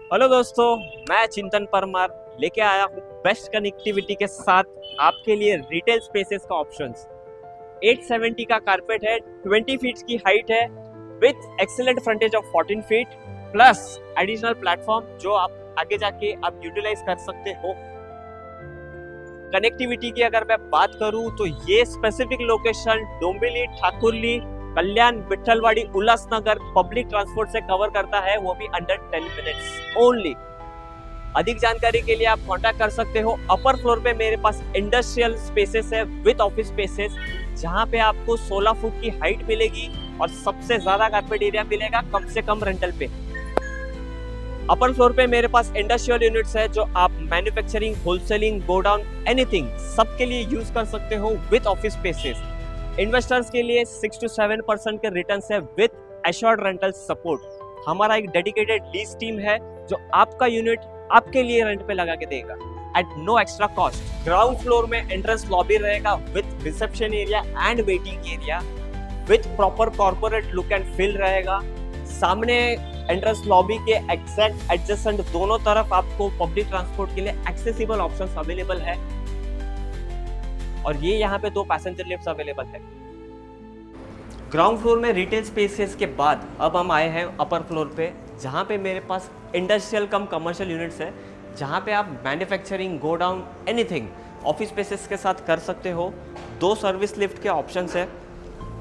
Hello दोस्तों, मैं चिंतन परमार लेके आया हूँ बेस्ट कनेक्टिविटी के साथ आपके लिए रिटेल स्पेसेस का ऑप्शंस। 870 का कारपेट है, 20 फीट की हाइट है with excellent frontage of 14 feet plus additional platform जो आप आगे जाके आप यूटिलाइज कर सकते हो। कनेक्टिविटी की अगर मैं बात करूं तो ये स्पेसिफिक लोकेशन डोंबिवली, ठाकुरली, कल्याण, विठलवाड़ी, उल्लासनगर पब्लिक ट्रांसपोर्ट से कवर करता है, वो भी अंडर 10 मिनट्स ओनली। अधिक जानकारी के लिए आप कांटेक्ट कर सकते हो। अपर फ्लोर पे मेरे पास इंडस्ट्रियल स्पेसेस है विद ऑफिस स्पेसेस, जहां पे आपको 16 फुट की हाइट मिलेगी और सबसे ज्यादा कारपेट एरिया मिलेगा कम से कम रेंटल पे। अपर फ्लोर पे मेरे पास इंडस्ट्रियल यूनिट्स है जो आप मैन्युफैक्चरिंग, होलसेलिंग, गोडाउन, एनीथिंग सबके लिए यूज कर सकते हो विद ऑफिस स्पेसेस। इन्वेस्टर्स के लिए 6 to 7% के रिटर्न्स है विद एश्योर्ड रेंटल सपोर्ट। हमारा एक डेडिकेटेड लीज टीम है जो आपका यूनिट आपके लिए रेंट पे लगा के देगा at no extra cost. Ground floor में एंट्रेंस लॉबी रहेगा with reception area and waiting area with proper corporate look and feel रहेगा। सामने एंट्रेंस लॉबी के एग्जैक्ट एडजेसेंट दोनों तरफ आपको पब्लिक ट्रांसपोर्ट के लिए एक्सेसिबल ऑप्शंस अवेलेबल है और ये यहाँ पे 2 पैसेंजर लिफ्ट्स अवेलेबल है। ग्राउंड फ्लोर में रिटेल स्पेसेस के बाद अब हम आए हैं अपर फ्लोर पे, जहाँ पे मेरे पास इंडस्ट्रियल कम कमर्शियल यूनिट्स है, जहाँ पे आप manufacturing, godown, anything office spaces के साथ कर सकते हो। 2 सर्विस लिफ्ट के ऑप्शंस है।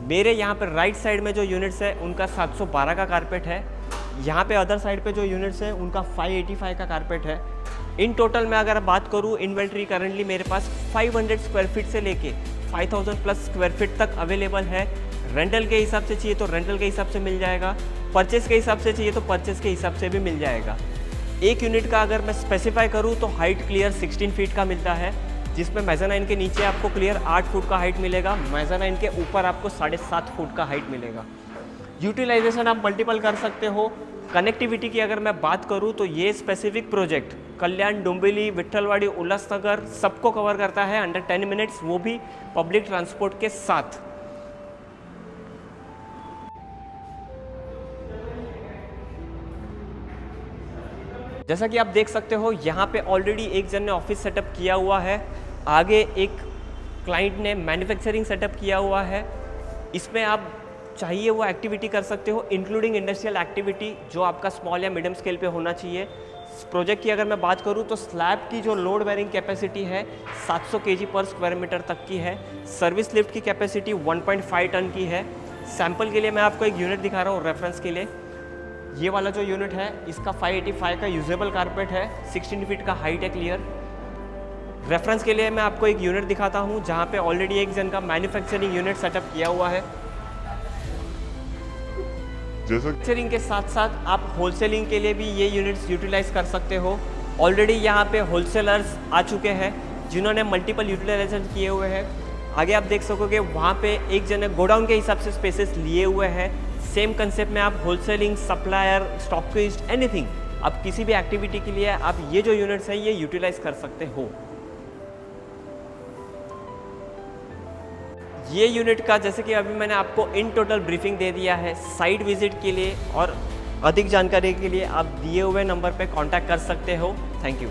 मेरे यहाँ पे राइट साइड में जो यूनिट्स है उनका 712 का कारपेट है। यहाँ पे अदर साइड पे जो यूनिट्स है उनका 585 का कारपेट है। इन टोटल में अगर बात करूँ, इन्वेंट्री करंटली मेरे पास 500 स्क्वायर फीट से लेके 5000 प्लस स्क्वायर फीट तक अवेलेबल है। रेंटल के हिसाब से चाहिए तो रेंटल के हिसाब से मिल जाएगा, परचेस के हिसाब से चाहिए तो परचेस के हिसाब से भी मिल जाएगा। एक यूनिट का अगर मैं स्पेसिफाई करूँ तो हाइट क्लियर 16 फीट का मिलता है, जिसमें मेज़ानाइन के नीचे आपको क्लियर 8 फुट का हाइट मिलेगा, मेज़ानाइन के ऊपर आपको 7.5 फुट का हाइट मिलेगा। यूटिलाइजेशन आप मल्टीपल कर सकते हो। कनेक्टिविटी की अगर मैं बात करूं तो ये स्पेसिफिक प्रोजेक्ट कल्याण, डोंबिवली, विठलवाड़ी, उल्लासनगर सबको कवर करता है अंडर 10 मिनट्स, वो भी पब्लिक ट्रांसपोर्ट के साथ। जैसा कि आप देख सकते हो, यहाँ पे ऑलरेडी एक जन ने ऑफिस सेटअप किया हुआ है, आगे एक क्लाइंट ने मैन्युफैक्चरिंग सेटअप किया हुआ है। इसमें आप चाहिए वो एक्टिविटी कर सकते हो, इंक्लूडिंग इंडस्ट्रियल एक्टिविटी जो आपका स्मॉल या मीडियम स्केल पे होना चाहिए। प्रोजेक्ट की अगर मैं बात करूँ तो स्लैब की जो लोड बेरिंग कैपेसिटी है 700 kg पर स्क्वायर मीटर तक की है। सर्विस लिफ्ट की कैपेसिटी 1.5 टन की है। सैंपल के लिए मैं आपको एक यूनिट दिखा रहा हूँ रेफरेंस के लिए। ये वाला जो यूनिट है इसका 585 का यूजेबल कारपेट है, 16 फीट का हाइट है क्लियर। रेफरेंस के लिए मैं आपको एक यूनिट दिखाता हूँ जहाँ पे ऑलरेडी एक जन का मैन्युफैक्चरिंग यूनिट सेटअप किया हुआ है। मैन्युफैक्चरिंग के साथ साथ आप होलसेलिंग के लिए भी ये यूनिट्स यूटिलाइज कर सकते हो। ऑलरेडी यहाँ पे होलसेलर्स आ चुके हैं जिन्होंने मल्टीपल यूटिलाइजेशन किए हुए हैं। आगे आप देख सकोगे वहाँ पे एक जन ने गोडाउन के हिसाब से स्पेसेस लिए हुए हैं। सेम कंसेप्ट में आप होलसेलिंग, सप्लायर, स्टॉकिस्ट, एनीथिंग आप किसी भी एक्टिविटी के लिए आप ये जो यूनिट्स है ये यूटिलाइज कर सकते हो। ये यूनिट का जैसे कि अभी मैंने आपको इन टोटल ब्रीफिंग दे दिया है। साइट विजिट के लिए और अधिक जानकारी के लिए आप दिए हुए नंबर पे कांटेक्ट कर सकते हो। Thank you.